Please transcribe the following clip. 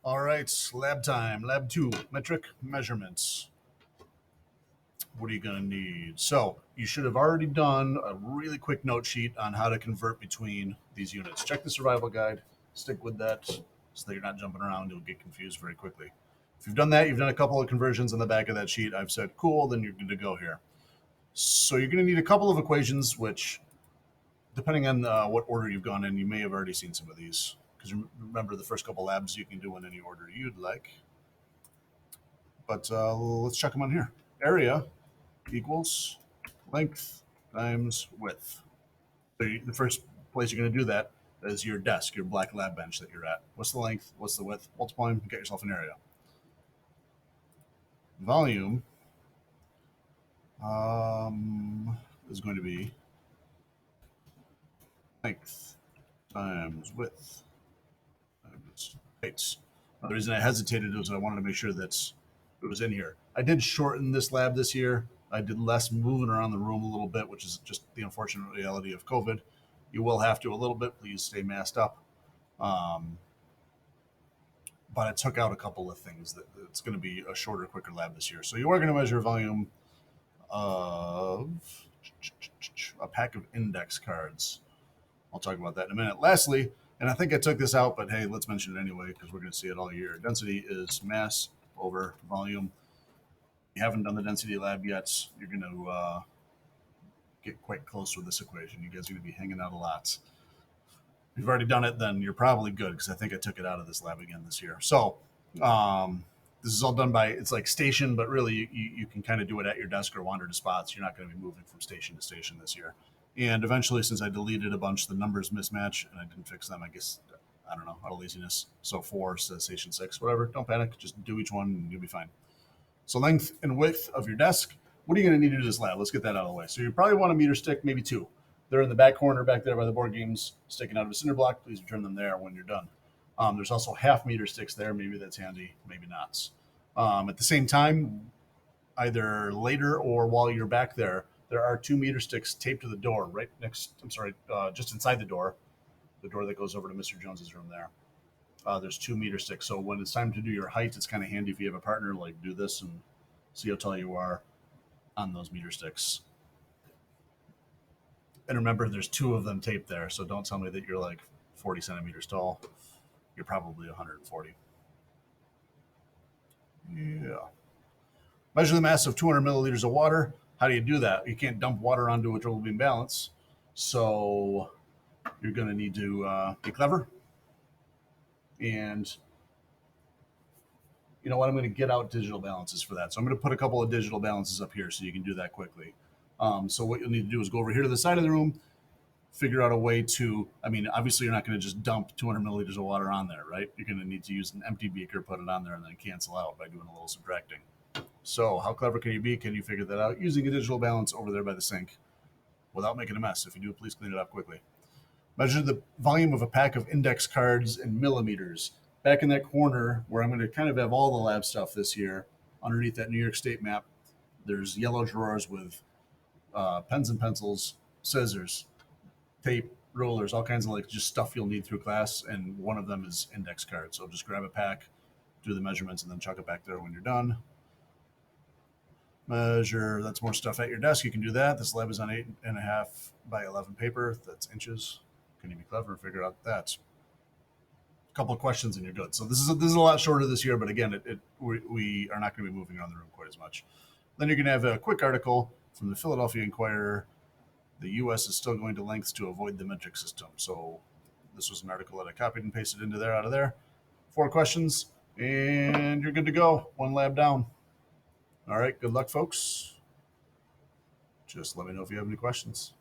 All right, lab time. Lab 2, metric measurements. What are you going to need? So, you should have already done a really quick note sheet on how to convert between these units. Check the survival guide, stick with that so that you're not jumping around. You'll get confused very quickly. If you've done that, you've done a couple of conversions on the back of that sheet. I've said, cool, then you're good to go here. So, you're going to need a couple of equations, which, depending on what order you've gone in, you may have already seen some of these. Because remember, the first couple labs you can do in any order you'd like. But let's check them on here. Area equals length times width. So the first place you're going to do that is your desk, your black lab bench that you're at. What's the length? What's the width? Multiply them, get yourself an area. Volume is going to be length times width times heights. The reason I hesitated was I wanted to make sure that it was in here. I did shorten this lab this year. I did less moving around the room a little bit, which is just the unfortunate reality of COVID. You will have to a little bit. Please stay masked up. Um, but I took out a couple of things that it's going to be a shorter, quicker lab this year. So you are going to measure volume of a pack of index cards. I'll talk about that in a minute. Lastly, and I think I took this out, but hey, let's mention it anyway because we're going to see it all year. Density is mass over volume. If you haven't done the density lab yet, you're going to get quite close with this equation. You guys are going to be hanging out a lot. If you've already done it, then you're probably good because I think I took it out of this lab again this year. So this is all done by, it's like station, but really you can kind of do it at your desk or wander to spots. You're not going to be moving from station to station this year. And eventually, since I deleted a bunch, the numbers mismatch and I didn't fix them, I guess, I don't know, out of laziness. So 4 says station 6, whatever. Don't panic. Just do each one and you'll be fine. So length and width of your desk. What are you going to need to do this lab? Let's get that out of the way. So you probably want a meter stick, maybe 2. They're in the back corner back there by the board games, sticking out of a cinder block. Please return them there when you're done. There's also half meter sticks there. Maybe that's handy, maybe not. At the same time, either later or while you're back there, there are 2 meter sticks taped to the door right next, just inside the door that goes over to Mr. Jones's room there. There's 2 meter sticks. So when it's time to do your height, it's kind of handy if you have a partner, like do this and see how tall you are on those meter sticks. And remember, there's 2 of them taped there. So don't tell me that you're like 40 centimeters tall. You're probably 140. Yeah. Measure the mass of 200 milliliters of water. How do you do that? You can't dump water onto a triple beam balance. So you're going to need to be clever. And you know what? I'm going to get out digital balances for that. So I'm going to put a couple of digital balances up here so you can do that quickly. So what you'll need to do is go over here to the side of the room, figure out a way to, I mean, obviously you're not going to just dump 200 milliliters of water on there, right? You're going to need to use an empty beaker, put it on there, and then cancel out by doing a little subtracting. So how clever can you be? Can you figure that out using a digital balance over there by the sink without making a mess? If you do, please clean it up quickly. Measure the volume of a pack of index cards in millimeters. Back in that corner where I'm going to kind of have all the lab stuff this year, underneath that New York State map, there's yellow drawers with pens and pencils, scissors, tape, rollers, all kinds of like just stuff you'll need through class. And one of them is index cards. So just grab a pack, do the measurements, and then chuck it back there when you're done. Measure, that's more stuff at your desk. You can do that. This lab is on 8.5 by 11 paper. That's inches. Can you be clever and figure out that? A couple of questions and you're good. So this is a lot shorter this year, but again, we are not going to be moving around the room quite as much. Then you're going to have a quick article from the Philadelphia Inquirer. The U.S. is still going to lengths to avoid the metric system. So this was an article that I copied and pasted into there out of there. 4 questions, and you're good to go. 1 lab down. All right, good luck, folks. Just let me know if you have any questions.